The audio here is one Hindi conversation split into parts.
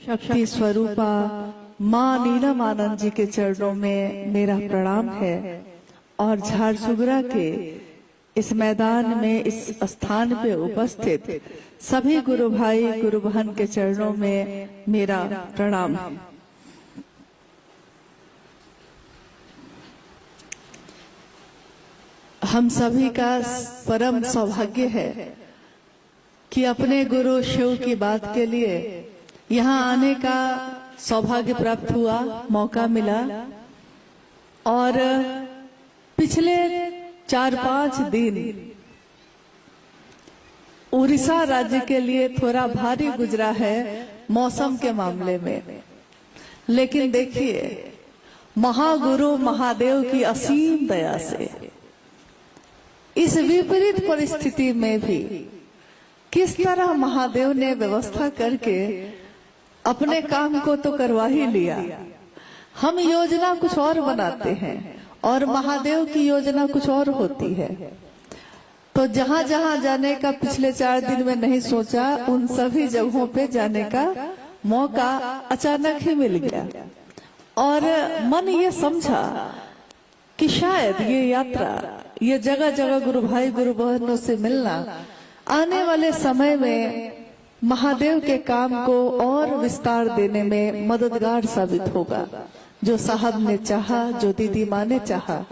शक्ति स्वरूपा माँ नीलम आनंद जी के चरणों में मेरा प्रणाम है और झारसुगड़ा के इस मैदान में इस स्थान पे उपस्थित सभी गुरु भाई गुरु बहन के चरणों में मेरा प्रणाम है। हम सभी का परम सौभाग्य है कि अपने गुरु शिव की बात के लिए यहाँ आने का सौभाग्य प्राप्त हुआ, मौका मिला। और पिछले 4-5 दिन उड़ीसा राज्य के लिए थोड़ा भारी गुजरा है मौसम के मामले में, लेकिन देखिए महागुरु महादेव की असीम दया से इस विपरीत परिस्थिति में भी किस तरह महादेव ने व्यवस्था करके अपने काम को तो करवा ही लिया। हम योजना कुछ और बनाते हैं और महादेव की योजना कुछ और होती है। तो जहां जहां जाने का पिछले 4 दिन में नहीं सोचा, उन सभी जगहों पे जाने का मौका अचानक ही मिल गया और मन ये समझा कि शायद ये यात्रा, ये जगह जगह गुरु भाई गुरु बहनों से मिलना आने वाले समय में महादेव के काम को और विस्तार देने में मददगार साबित होगा। जो साहब ने चाहा, जो दीदी माँ ने चाहा।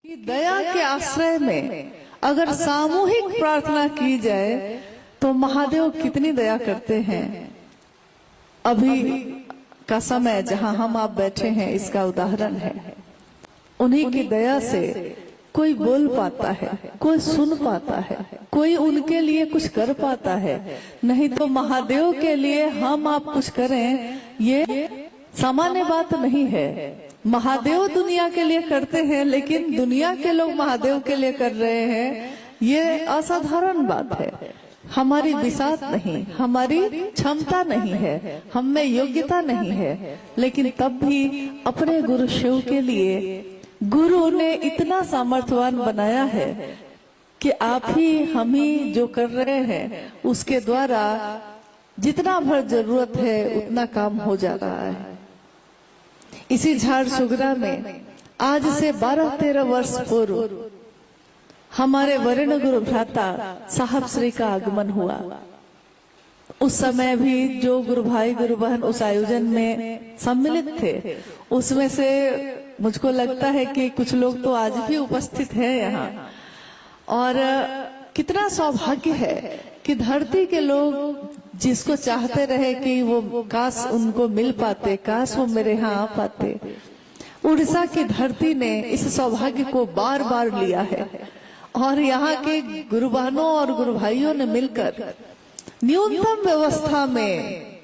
कि दया के आश्रय में अगर सामूहिक प्रार्थना की जाए तो महादेव कितनी दया करते हैं। अभी का समय जहां हम आप बैठे हैं इसका उदाहरण है। उन्हीं की दया से कोई बोल पाता है, कोई सुन पाता है, कोई उनके लिए कुछ कर पाता है। नहीं तो महादेव के लिए हम आप कुछ करें ये सामान्य बात नहीं है। महादेव दुनिया के लिए करते हैं, लेकिन दुनिया के लोग महादेव के लिए कर रहे हैं, ये असाधारण बात है। हमारी बिसात नहीं, हमारी क्षमता नहीं है, हम में योग्यता नहीं है, लेकिन तब भी अपने गुरु शिव के लिए गुरु ने इतना सामर्थ्यवान बनाया है कि आप ही हम ही जो कर रहे हैं उसके द्वारा जितना भर जरूरत है उतना काम हो जा रहा है। इसी झारसुगड़ा में आज से 12-13 वर्ष पूर्व हमारे वरिष्ठ गुरु भ्राता साहब श्री का आगमन हुआ। उस समय भी जो गुरु भाई गुरु बहन उस आयोजन में सम्मिलित थे, उसमें से मुझको लगता है कि कुछ लोग तो आज भी उपस्थित हैं यहाँ। और कितना सौभाग्य है कि धरती के लोग जिसको चाहते रहे कि वो काश उनको मिल पाते, काश वो मेरे यहाँ आ पाते, उड़ीसा की धरती ने इस सौभाग्य को बार बार लिया है। और यहाँ के गुरु बहनों और गुरु भाइयों ने मिलकर न्यूनतम व्यवस्था में,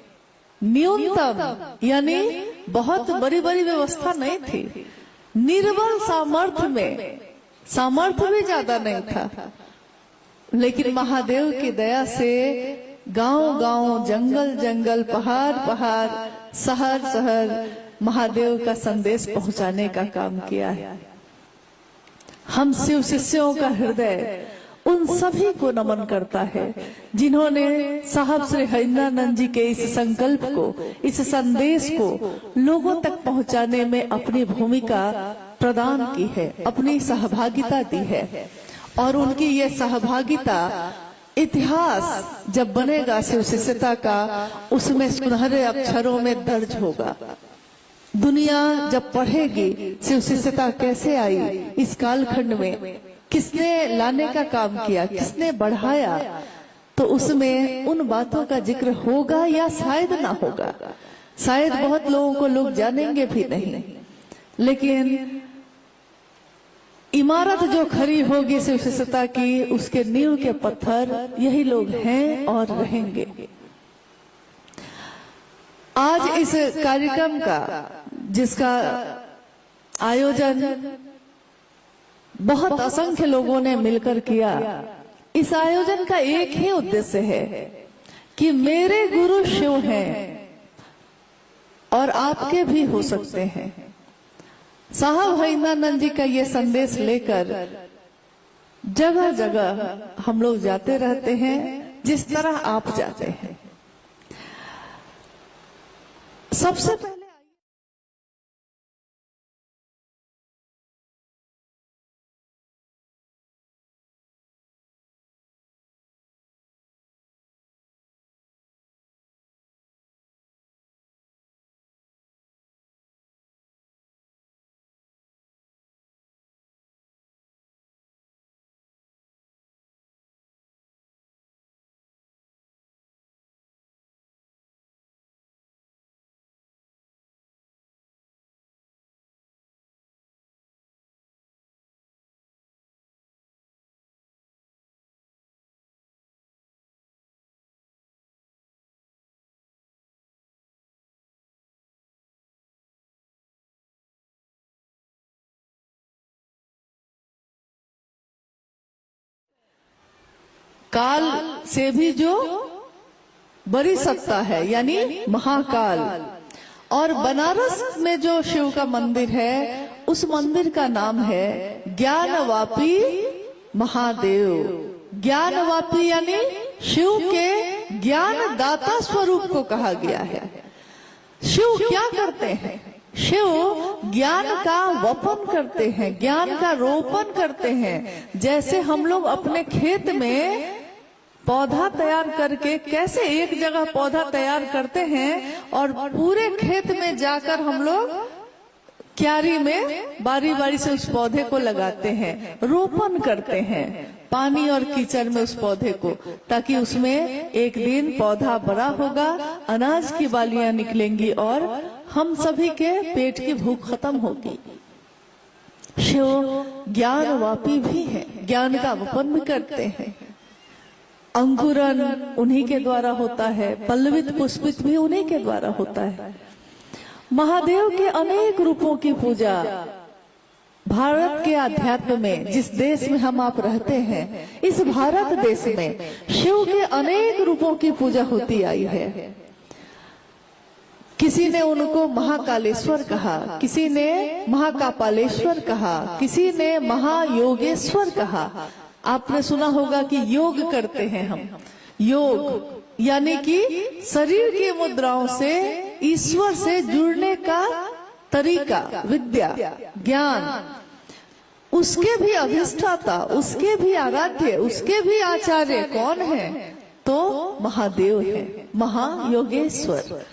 न्यूनतम यानी बहुत बड़ी बड़ी व्यवस्था नहीं थी, निर्बल सामर्थ्य में, सामर्थ्य भी ज्यादा नहीं था, लेकिन महादेव की दया से गांव गांव, जंगल जंगल, पहाड़ पहाड़, शहर शहर महादेव का संदेश पहुंचाने का काम किया है। हम शिव शिष्यों का हृदय उन सभी को नमन करता है जिन्होंने साहब श्री हरिंद्रानंद जी के इस संकल्प को, इस संदेश को लोगों तक पहुंचाने में अपनी भूमिका प्रदान की है, अपनी सहभागिता दी है। और उनकी ये सहभागिता इतिहास जब बनेगा शिव शिष्यता का, उसमें सुनहरे अक्षरों में दर्ज होगा। दुनिया जब पढ़ेगी शिव शिष्यता कैसे आई इस कालखंड में, किसने लाने का काम किया, किसने बढ़ाया, तो उसमें उन बातों का जिक्र होगा या शायद ना होगा। शायद बहुत लोगों को लोग जानेंगे भी नहीं, लेकिन इमारत जो खड़ी होगी शिव शिष्यता की, उसके नींव के पत्थर यही लोग हैं और रहेंगे। आज इस कार्यक्रम का, जिसका आयोजन बहुत असंख्य लोगों ने मिलकर किया। इस आयोजन का एक ही उद्देश्य है कि मेरे गुरु शिव हैं और आपके भी हो सकते हैं। साहब हरिंद्रानंद जी का ये संदेश लेकर जगह जगह हम लोग जाते रहते हैं, जिस तरह आप जाते हैं। सबसे पहले काल से भी जो बड़ी सत्ता है, यानी महाकाल। और बनारस में जो शिव का मंदिर है, उस मंदिर का नाम है ज्ञानवापी महादेव। ज्ञानवापी यानी शिव के ज्ञान दाता स्वरूप को कहा गया है। शिव क्या करते हैं? शिव ज्ञान का वपन करते हैं, ज्ञान का रोपण करते हैं। जैसे हम लोग अपने खेत में पौधा तैयार करके कैसे एक जगह पौधा तैयार करते हैं और पूरे खेत में जाकर हम लोग क्यारी में बारी बारी से उस पौधे को लगाते हैं, रोपण करते हैं पानी और कीचड़ में उस पौधे को, ताकि उसमें एक दिन पौधा बड़ा होगा, अनाज की बालियां निकलेंगी और हम सभी के पेट की भूख खत्म होगी। शिव ज्ञानवापी भी है, ज्ञान का वपन भी करते हैं। अंकुरन उन्हीं के द्वारा होता है, पल्लवित पुष्पित भी उन्हीं के द्वारा होता है। महादेव के अनेक रूपों की पूजा भारत के अध्यात्म में, जिस देश में हम आप रहते हैं, इस भारत देश में शिव के अनेक रूपों की पूजा होती आई है। किसी ने उनको महाकालेश्वर कहा, किसी ने महाकापालेश्वर कहा, किसी ने महायोगेश्वर कहा। आपने सुना होगा कि योग करते हैं हम। योग यानी कि शरीर की मुद्राओं से ईश्वर से जुड़ने का तरीका, विद्या, ज्ञान। उसके भी अधिष्ठाता, उसके भी आराध्य, उसके भी आचार्य कौन है? तो महादेव है, महायोगेश्वर।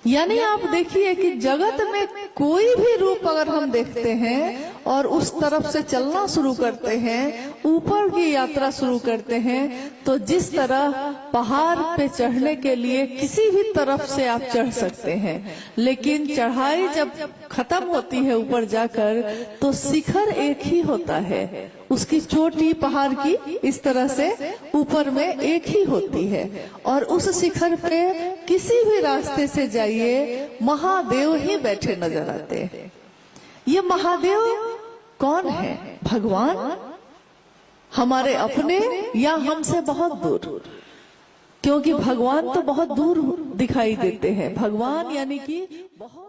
यानी आप देखिए कि जगत में कोई भी रूप अगर हम देखते हैं और उस तरफ से चलना शुरू करते हैं, ऊपर की यात्रा शुरू करते हैं, तो जिस तरह पहाड़ पे चढ़ने के लिए किसी भी तरफ से आप चढ़ सकते हैं, लेकिन चढ़ाई जब खत्म होती है ऊपर जाकर, तो शिखर एक ही होता है। उसकी चोटी पहाड़ की इस तरह से ऊपर में एक ही होती है और उस शिखर पे किसी भी रास्ते से जाइए, महादेव ही बैठे नजर आते हैं। ये महादेव कौन है? भगवान, हमारे अपने या हमसे बहुत दूर? क्योंकि भगवान तो बहुत दूर दिखाई देते हैं। भगवान यानी कि बहुत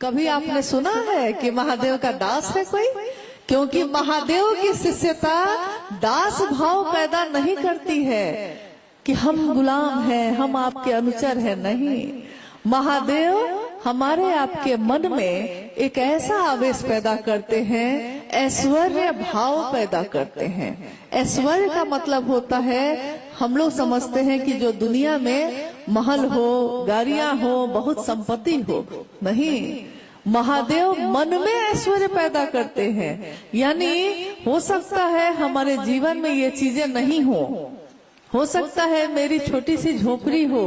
कभी आपने सुना है कि महादेव का दास है कोई? क्योंकि महादेव की शिष्यता दास भाव पैदा नहीं करती है कि हम गुलाम हैं, हम आपके अनुचर हैं। नहीं, महादेव हमारे आपके मन में एक ऐसा आवेश पैदा करते हैं, ऐश्वर्य भाव पैदा करते हैं। ऐश्वर्य का मतलब होता है, हम लोग समझते हैं कि जो दुनिया में महल हो, गाड़ियां हो, बहुत संपत्ति हो। नहीं, महादेव मन में ऐश्वर्य पैदा करते हैं। यानी हो सकता है हमारे जीवन में ये चीजें नहीं हो सकता है मेरी छोटी सी झोपड़ी हो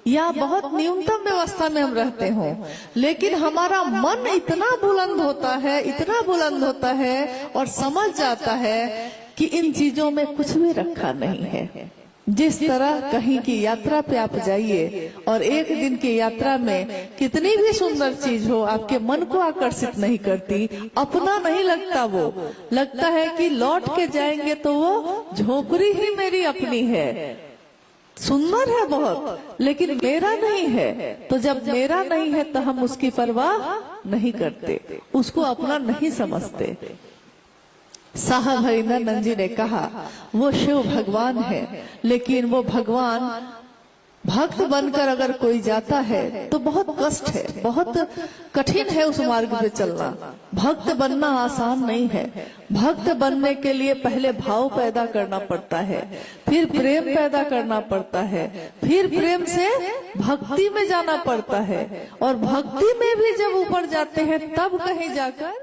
या बहुत न्यूनतम व्यवस्था में हम रहते हो, लेकिन हमारा मन इतना बुलंद होता है और समझ जाता है कि इन चीजों में कुछ भी रखा नहीं है। जिस तरह कहीं की यात्रा पे आप जाइए और एक दिन की यात्रा में कितनी भी सुंदर चीज हो आपके मन को आकर्षित नहीं करती, अपना नहीं लगता, वो लगता है कि लौट के जाएंगे तो वो झोपड़ी ही मेरी अपनी है, सुंदर है बहुत, लेकिन मेरा नहीं है। तो जब मेरा नहीं है तो हम उसकी परवाह नहीं करते, उसको अपना नहीं समझते। साहब हरिनंदन जी ने कहा वो शिव भगवान है, लेकिन वो भगवान भक्त बनकर अगर कोई जाता है तो बहुत कष्ट है, बहुत कठिन है उस मार्ग पे चलना। भक्त बनना आसान नहीं है। भक्त बनने के लिए पहले भाव पैदा करना पड़ता है, फिर प्रेम पैदा करना पड़ता है, फिर प्रेम से भक्ति में जाना पड़ता है, और भक्ति में भी जब ऊपर जाते हैं तब कहीं जाकर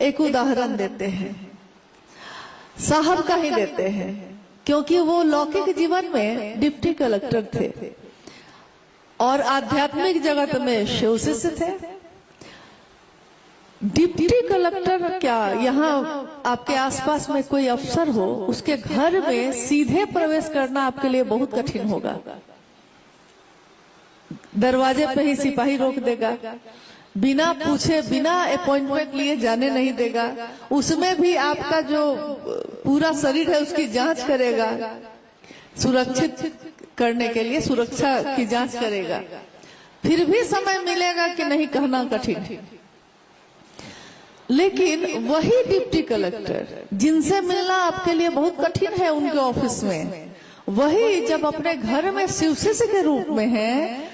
एक उदाहरण देते हैं, साहब का ही देते हैं, क्योंकि वो लौकिक जीवन में डिप्टी कलेक्टर थे और आध्यात्मिक जगत में शिव शिष्य थे। डिप्टी कलेक्टर क्या, यहाँ आपके आसपास में कोई अफसर हो, उसके घर में सीधे प्रवेश करना आपके लिए बहुत कठिन होगा। दरवाजे पे ही सिपाही रोक देगा, बिना पूछे बिना अपॉइंटमेंट लिए जाने नहीं देगा, उसमें भी आपका जो पूरा शरीर है उसकी जांच करेगा, सुरक्षित करने के लिए सुरक्षा की जांच करेगा, फिर भी समय मिलेगा कि नहीं कहना कठिन। लेकिन वही डिप्टी कलेक्टर जिनसे मिलना आपके लिए बहुत कठिन है उनके ऑफिस में, वही जब अपने घर में शिव शिष्य के रूप में है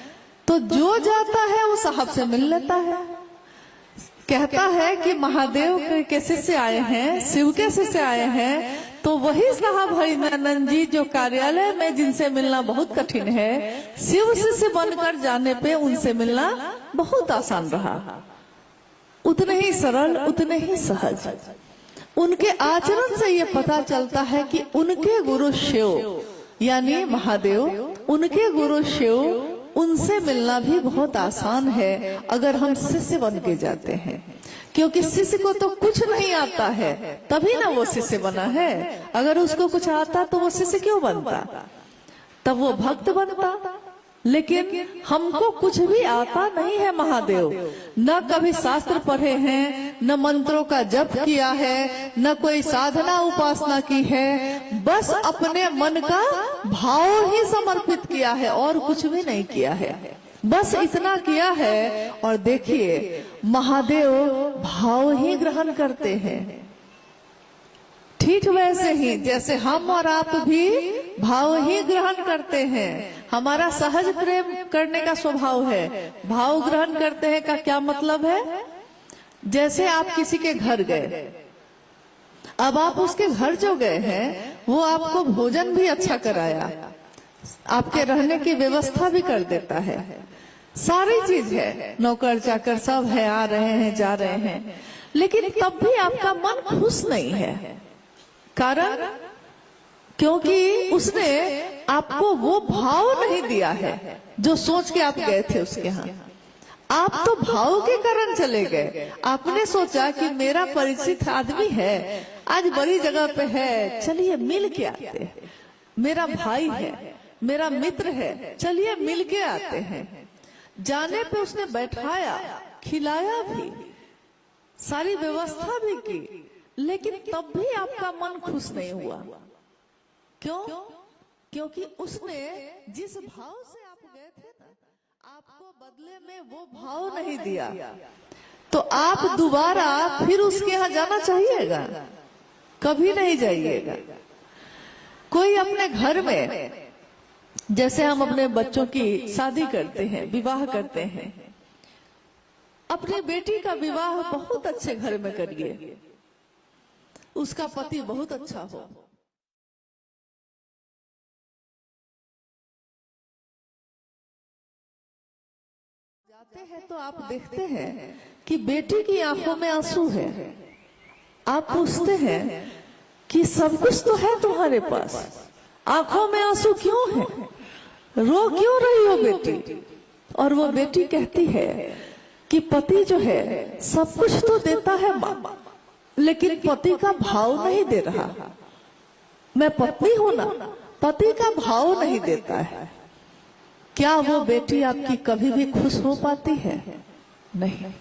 तो जो जाता है वो साहब से मिल लेता है, कहता है कि महादेव के शिष्य आए हैं, शिव के शिष्य आए हैं। तो वही साहब हरिनंदन जी जो कार्यालय में जिनसे मिलना बहुत कठिन है, शिव शिष्य बनकर जाने पे उनसे मिलना बहुत आसान रहा, उतने ही सरल, उतने ही सहज। उनके आचरण से ये पता चलता है कि उनके गुरु शिव यानी महादेव, उनके गुरु शिव, उनसे मिलना भी बहुत आसान है अगर हम शिष्य बन के जाते हैं, क्योंकि शिष्य को तो कुछ नहीं आता है तभी ना वो शिष्य बना है। अगर उसको कुछ आता तो वो शिष्य क्यों बनता, तब वो भक्त बनता। लेकिन हमको कुछ भी आता नहीं है महादेव, न कभी शास्त्र पढ़े हैं, न मंत्रों का जप किया है, न कोई साधना उपासना की है, बस अपने मन का भाव ही समर्पित किया है और कुछ भी नहीं किया है, बस इतना किया है। और देखिए महादेव भाव ही ग्रहण करते हैं, ठीक वैसे ही जैसे हम और आप भी भाव ही ग्रहण करते हैं। हमारा सहज प्रेम करने का स्वभाव है। भाव ग्रहण करते हैं का क्या मतलब है, जैसे आप किसी के घर गए, अब आप उसके घर जो गए हैं वो आपको भोजन भी अच्छा कराया, आपके रहने की व्यवस्था भी कर देता है, सारी चीज है, नौकर चाकर सब है, आ रहे हैं जा रहे हैं, लेकिन तब भी आपका मन खुश नहीं है। कारण क्योंकि उसने आपको वो भाव नहीं दिया है जो सोच के आप गए थे उसके यहाँ। आप तो भाव के कारण चले गए, आपने सोचा कि मेरा परिचित आदमी है, आज बड़ी जगह पे है, चलिए मिल के आते हैं, मेरा भाई है, मेरा मित्र है, चलिए मिल के आते हैं। जाने पे उसने बैठाया, खिलाया भी, सारी व्यवस्था भी की, लेकिन तब भी आपका मन खुश नहीं हुआ। क्यों? क्योंकि उसने जिस भाव से आप गए थे ना, आपको बदले में वो भाव नहीं दिया। तो आप दोबारा फिर उसके यहाँ जाना चाहिएगा? कभी नहीं जाइएगा। कोई अपने घर में, जैसे हम अपने बच्चों की शादी करते हैं, विवाह करते हैं, अपनी बेटी का विवाह बहुत अच्छे घर में करिए, उसका पति बहुत अच्छा हो। जाते हैं तो आप देखते हैं कि बेटी की आंखों में आंसू है। आप पूछते हैं कि सब कुछ तो है तुम्हारे पास, आंखों में आंसू क्यों है, रो क्यों रही हो बेटी? और वो बेटी कहती है कि पति जो है सब कुछ तो देता है माँ, लेकिन पति का भाव नहीं दे रहा। मैं पत्नी हूं ना, पति का भाव नहीं देता है। क्या वो बेटी आपकी कभी भी खुश हो पाती है? नहीं।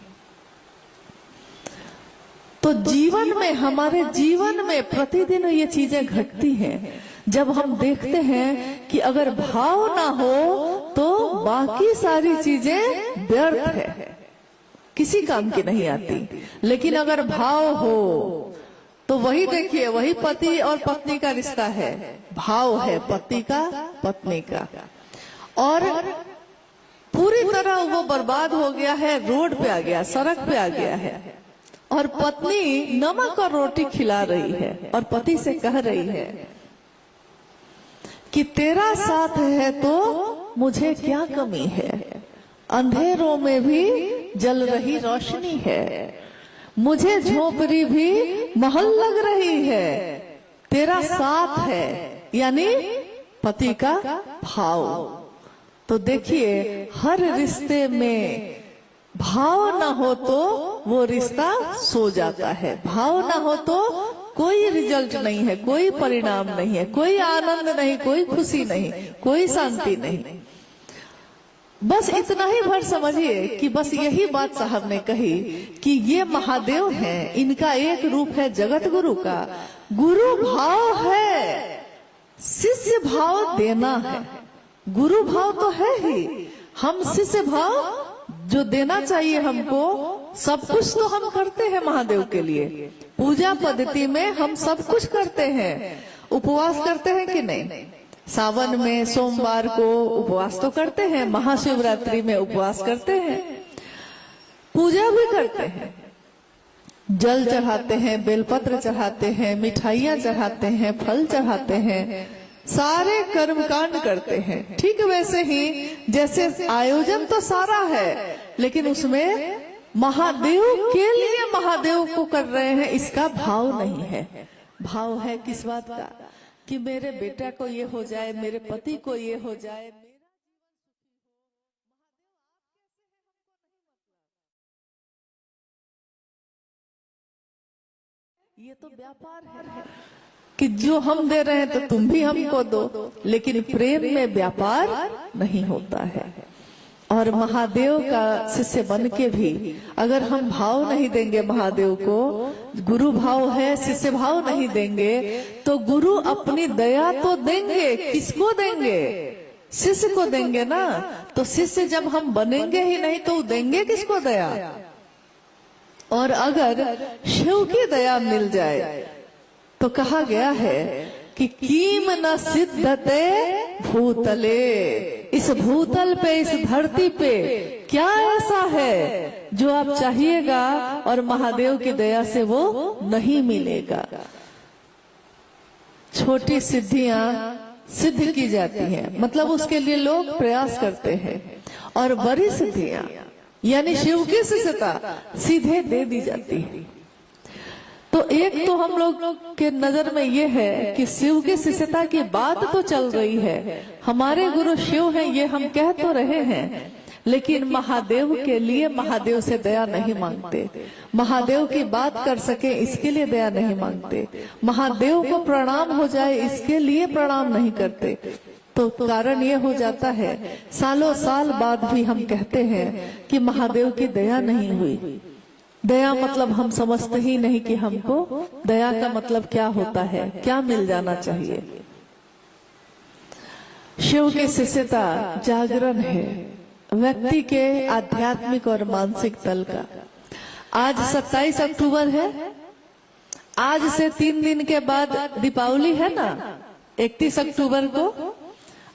तो जीवन में, हमारे जीवन में प्रतिदिन ये चीजें घटती हैं। जब हम देखते हैं कि अगर भाव ना हो तो बाकी सारी चीजें व्यर्थ है, किसी काम की नहीं आती। लेकिन अगर भाव हो तो वही देखिए, वही पति और पत्नी का रिश्ता है, भाव है पति का पत्नी का। और पूरी तरह वो बर्बाद हो गया है, रोड पे आ गया, सड़क पे आ गया है, और पत्नी नमक और रोटी खिला रही है और पति से कह रही है कि तेरा साथ है तो मुझे क्या कमी है, अंधेरों में भी जल रही रोशनी है, मुझे झोपड़ी भी महल लग रही है, तेरा साथ है, यानी पति का भाव। तो देखिए, हर रिश्ते में भाव ना हो तो वो रिश्ता सो जाता है, भाव ना हो तो कोई रिजल्ट नहीं है, कोई परिणाम नहीं है, कोई आनंद नहीं, कोई खुशी नहीं, कोई शांति नहीं। बस इतना ही भर समझिए कि बस यही बात साहब ने कही कि ये महादेव हैं, इनका एक रूप है जगत गुरु का। गुरु भाव है, शिष्य भाव देना है। गुरु भाव तो है ही, हम शिष्य भाव जो देना चाहिए हमको, सब कुछ तो हम करते हैं महादेव के लिए। पूजा पद्धति में हम सब कुछ करते हैं। उपवास करते हैं कि नहीं? सावन में सोमवार को उपवास तो करते हैं, महाशिवरात्रि में उपवास करते हैं, पूजा भी करते हैं, जल चढ़ाते हैं, बेलपत्र चढ़ाते हैं, मिठाइयां चढ़ाते हैं, फल चढ़ाते हैं, सारे कर्मकांड करते हैं। ठीक वैसे ही जैसे आयोजन तो सारा है, लेकिन उसमें महादेव के लिए महादेव को कर रहे हैं, इसका भाव नहीं है। भाव है किस बात का? कि मेरे बेटा को ये हो जाए, मेरे पति को ये हो जाए, ये तो व्यापार है कि जो हम दे रहे हैं तो तुम भी हमको दो, लेकिन प्रेम में व्यापार नहीं होता है। और महादेव का शिष्य बन के भी अगर हम भाव नहीं देंगे महादेव को, गुरु भाव है, शिष्य भाव नहीं देंगे, तो गुरु अपनी दया तो देंगे, किसको देंगे? शिष्य को देंगे ना। तो शिष्य जब हम बनेंगे ही नहीं तो देंगे किसको दया? और अगर शिव की दया मिल जाए तो कहा गया है कि कीम न सिद्धते भूतले, इस भूतल पे, इस धरती पे क्या ऐसा है जो आप चाहिएगा और महादेव की दया से वो नहीं मिलेगा। छोटी सिद्धियां सिद्ध की जाती हैं, मतलब उसके लिए लोग प्रयास करते हैं, और बड़ी सिद्धियां यानी शिव की शिष्यता सीधे दे दी जाती है। तो एक तो हम लोग के नजर में ये है कि शिव की शिष्यता की बात तो चल रही है, हमारे गुरु शिव हैं ये हम कह तो रहे हैं, लेकिन महादेव के लिए महादेव से दया नहीं मांगते, महादेव की बात कर सके इसके लिए दया नहीं मांगते, महादेव को प्रणाम हो जाए इसके लिए प्रणाम नहीं करते। तो कारण ये हो जाता है, सालों साल बाद भी हम कहते हैं कि महादेव की दया नहीं हुई। दया मतलब हम समझते ही नहीं कि हमको दया का मतलब क्या होता है, क्या मिल जाना चाहिए। शिव की शिष्यता जागरण है व्यक्ति के आध्यात्मिक और मानसिक तल का। आज 27 अक्टूबर है, आज से 3 दिन के बाद दीपावली है ना, 31 अक्टूबर को।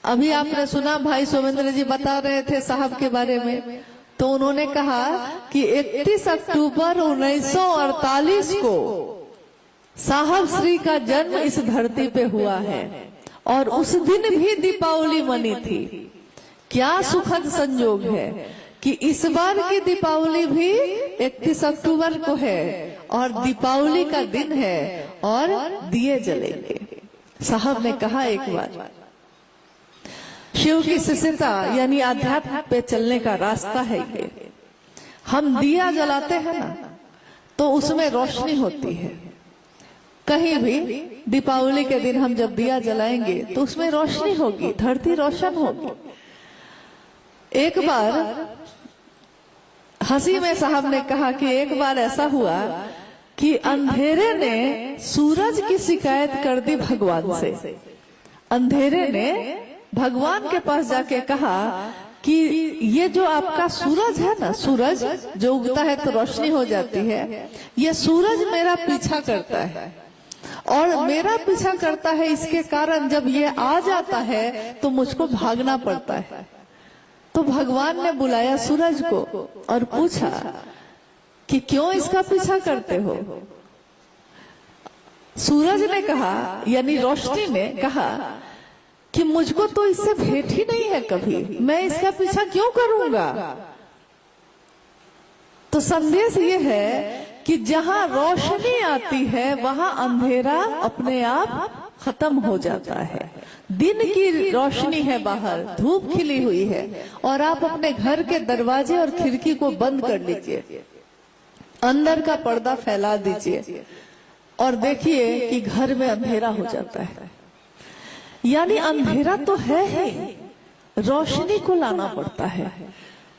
अभी आपने सुना भाई सोमेंद्र जी बता रहे थे साहब के बारे में, तो उन्होंने कहा कि 31 अक्टूबर 1948 को साहब श्री का जन्म इस धरती पे हुआ है और उस दिन भी दीपावली मनी थी। क्या सुखद संयोग है कि इस बार की दीपावली भी 31 अक्टूबर को है और दीपावली का दिन है और दिए जलेंगे। साहब ने कहा एक बार, शिव की शिष्यता यानी आध्यात्म पे चलने का रास्ता है ये। हम दिया जलाते हैं ना तो उसमें रोशनी होती है। कहीं भी दीपावली के दिन हम जब दिया जलाएंगे तो उसमें रोशनी होगी, धरती रोशन होगी। एक बार हंसी में साहब ने कहा कि एक बार ऐसा हुआ कि अंधेरे ने सूरज की शिकायत कर दी भगवान से। अंधेरे ने भगवान के पास जाके कहा कि ये जो आपका सूरज है ना, सूरज जो उगता है तो रोशनी हो जाती है, ये सूरज मेरा पीछा करता है और मेरा पीछा करता है। इसके कारण जब ये आ जाता है तो मुझको भागना पड़ता है। तो भगवान ने बुलाया सूरज को और पूछा कि क्यों इसका पीछा करते हो। सूरज ने कहा, यानी रोशनी ने कहा कि मुझको तो इससे भेंट ही नहीं है कभी, मैं इसका पीछा क्यों करूंगा। तो संदेश ये है कि जहां रोशनी आती है वहां अंधेरा अपने आप खत्म हो जाता है। दिन की रोशनी है बाहर, धूप खिली हुई है और आप अपने घर के दरवाजे और खिड़की को बंद कर लीजिए, अंदर का पर्दा फैला दीजिए और देखिए कि घर में अंधेरा हो जाता है। यानी अंधेरा तो है ही, रोशनी को लाना पड़ता है।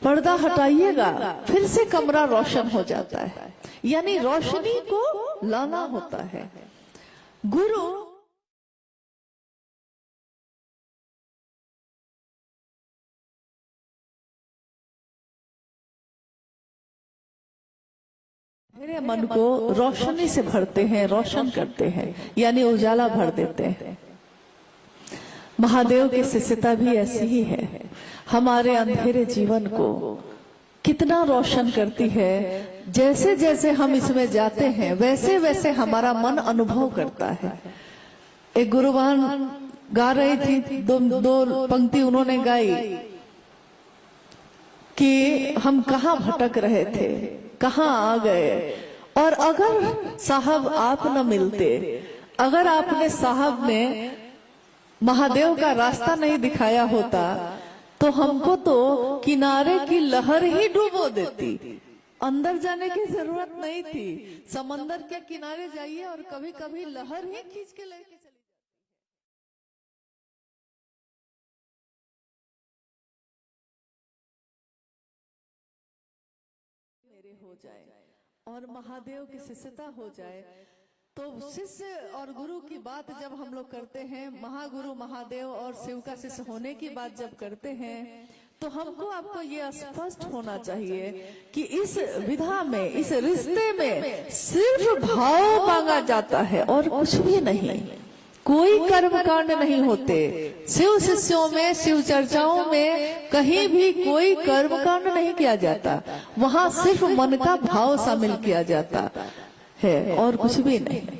पर्दा हटाइएगा फिर से कमरा रोशन हो जाता है, यानी रोशनी को लाना होता है। गुरु मेरे मन को रोशनी से भरते हैं, रोशन करते हैं, यानी उजाला भर देते हैं। महादेव की शिष्यता भी ऐसी ही है, हमारे अंधेरे जीवन को कितना रोशन करती है। जैसे जैसे हम इसमें जाते हैं वैसे वैसे हमारा मन अनुभव करता है। एक गुरुवान गा रही थी, दो पंक्ति उन्होंने गाई कि हम कहाँ भटक रहे थे, कहाँ आ गए, और अगर साहब आप न मिलते, अगर आपने साहब ने महादेव का रास्ता नहीं दिखाया होता तो हमको तो किनारे की लहर ही डुबो देती। अंदर जाने की जरूरत नहीं थी, समंदर के किनारे जाइए और कभी कभी लहर ही खींच के लेके चली मेरे हो जाए और महादेव की शिष्यता हो जाए। तो शिष्य और गुरु की बात जब हम लोग करते हैं, महागुरु महादेव और शिव का शिष्य होने की बात जब करते हैं, तो हमको आपको ये स्पष्ट होना चाहिए कि इस विधा में, इस रिश्ते में सिर्फ भाव मांगा जाता है और कुछ भी नहीं। कोई कर्म कांड नहीं होते शिव शिष्यों में, शिव चर्चाओं में कहीं भी कोई कर्म कांड नहीं किया जाता। वहां सिर्फ मन का भाव शामिल किया जाता है और कुछ भी नहीं।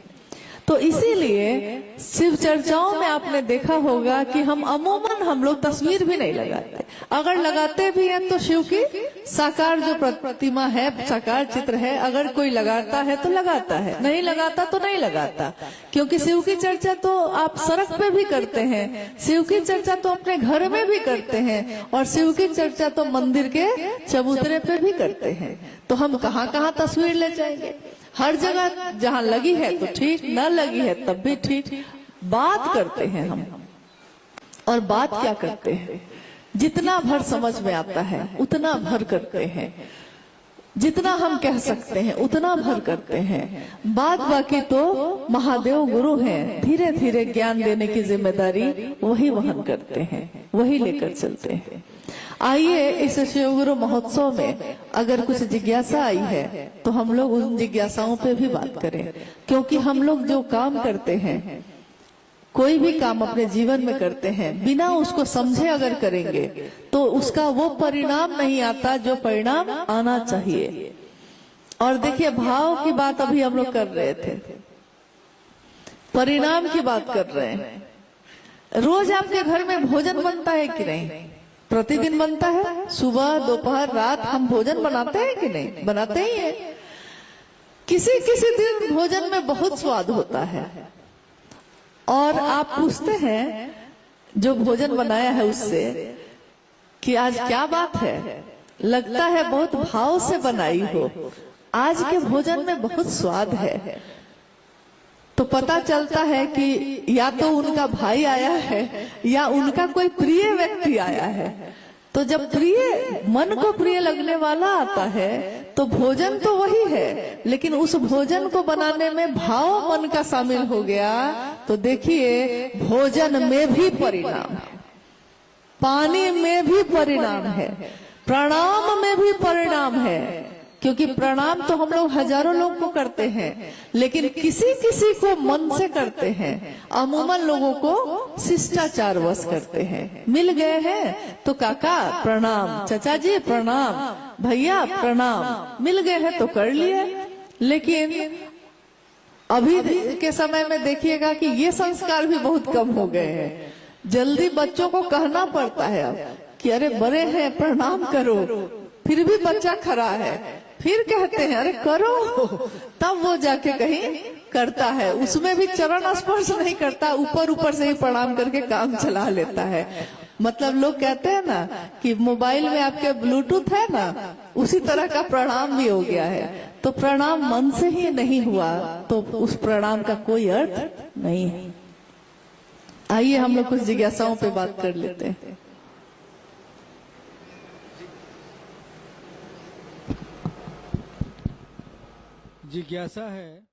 तो इसीलिए शिव चर्चाओं में आपने देखा होगा कि हम लोग तस्वीर भी नहीं लगाते। अगर लगाते भी हैं तो शिव की साकार जो प्रतिमा है, साकार चित्र है, अगर कोई लगाता है तो लगाता है, नहीं लगाता तो नहीं लगाता। क्योंकि शिव की चर्चा तो आप सड़क पे भी करते हैं, शिव की चर्चा तो अपने घर में भी करते हैं और शिव की चर्चा तो मंदिर के चबूतरे पे भी करते हैं। तो हम कहाँ कहाँ तस्वीर ले जाएंगे। हर जगह जहाँ लगी है तो ठीक, न लगी है तब भी ठीक। बात करते हैं हम, और बात क्या करते हैं, जितना भर समझ में आता है उतना भर करते हैं, जितना हम कह सकते हैं उतना भर करते हैं। बात बाकी तो महादेव गुरु हैं, धीरे धीरे ज्ञान देने की जिम्मेदारी वही वहन करते हैं, वही लेकर चलते हैं। आइए इस शिव गुरु महोत्सव में अगर कुछ जिज्ञासा आई है तो हम लोग उन जिज्ञासाओं पे भी बात करें, क्योंकि हम लोग जो काम करते हैं कोई भी काम अपने जीवन में करते हैं, बिना उसको समझे अगर करेंगे तो उसका वो परिणाम नहीं आता जो परिणाम आना चाहिए। और देखिए, भाव की बात अभी हम लोग कर रहे थे, परिणाम की बात कर रहे हैं। रोज आपके घर में भोजन बनता है कि नहीं? प्रतिदिन बनता है, सुबह दोपहर रात हम भोजन बनाते हैं कि नहीं? बनाते ही है। किसी किसी दिन भोजन में बहुत स्वाद होता है और आप पूछते हैं जो भोजन बनाया है उससे कि आज क्या बात है, लगता है बहुत भाव से बनाई हो, आज के भोजन में बहुत स्वाद है। तो पता चलता है कि या तो उनका भाई आया है या उनका कोई प्रिय व्यक्ति आया है। तो जब प्रिय, मन को प्रिय लगने वाला आता है तो भोजन तो वही है, लेकिन उस भोजन को बनाने में भाव मन का शामिल हो गया तो देखिए भोजन में भी परिणाम है, पानी में भी परिणाम है, प्रणाम में भी परिणाम है। क्योंकि प्रणाम तो हम लोग हजारों लोग को करते हैं, लेकिन किसी किसी को मन से करते हैं। अमूमन लोगों को शिष्टाचार वश करते हैं। मिल गए हैं तो काका प्रणाम, चाचा जी प्रणाम, भैया प्रणाम, मिल गए हैं तो कर लिए। लेकिन अभी के समय में देखिएगा कि ये संस्कार भी बहुत कम हो गए हैं। जल्दी बच्चों को कहना पड़ता है अब कि अरे बड़े हैं प्रणाम करो, फिर भी बच्चा खड़ा है, फिर कहते हैं अरे करो, तब वो जाके कहीं करता है। उसमें भी चरण स्पर्श नहीं करता, ऊपर ऊपर से ही प्रणाम करके काम चला लेता है। मतलब लोग कहते हैं ना कि मोबाइल में आपके ब्लूटूथ है ना, उसी तरह का प्रणाम भी हो गया है। तो प्रणाम मन से ही नहीं हुआ तो उस प्रणाम का कोई अर्थ नहीं है। आइए हम लोग कुछ जिज्ञासाओं पे बात कर लेते हैं। जिज्ञासा है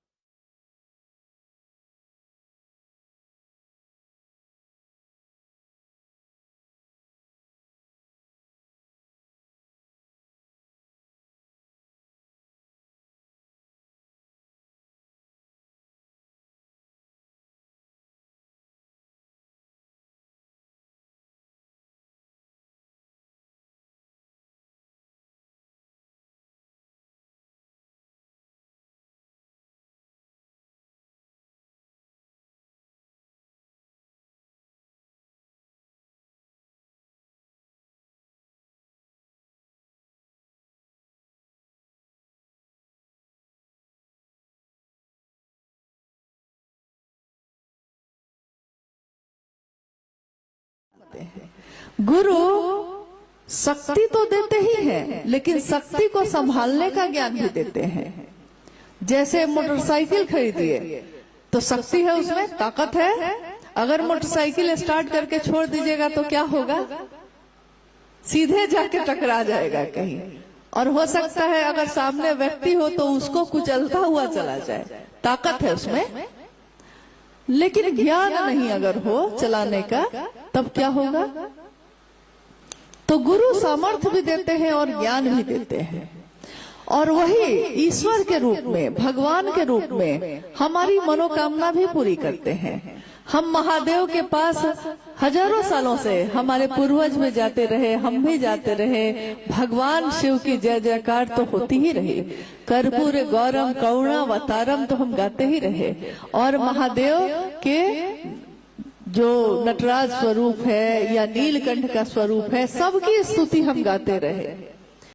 गुरु शक्ति तो देते ही हैं, लेकिन शक्ति को संभालने का ज्ञान भी देते हैं। जैसे मोटरसाइकिल खरीदिए तो शक्ति है, उसमें ताकत है। अगर मोटरसाइकिल स्टार्ट करके छोड़ दीजिएगा तो क्या होगा? सीधे जाके टकरा जाएगा कहीं। और हो सकता है अगर सामने व्यक्ति हो तो उसको कुचलता हुआ चला जाए, ताकत है उसमें। लेकिन ज्ञान नहीं अगर हो चलाने का, तब क्या होगा? तो गुरु सामर्थ्य भी देते हैं और ज्ञान भी देते हैं, और वही ईश्वर के रूप में, भगवान के रूप में हमारी मनोकामना भी पूरी करते हैं। हम महादेव के पास हजारों सालों से हमारे पूर्वज भी जाते रहे, हम भी जाते रहे। भगवान शिव की जय जयकार तो होती ही रही, कर्पूर गौरम करुणावतारम तो हम गाते ही रहे। और महादेव के जो नटराज स्वरूप है या नीलकंठ का स्वरूप है, सबकी स्तुति हम गाते रहे।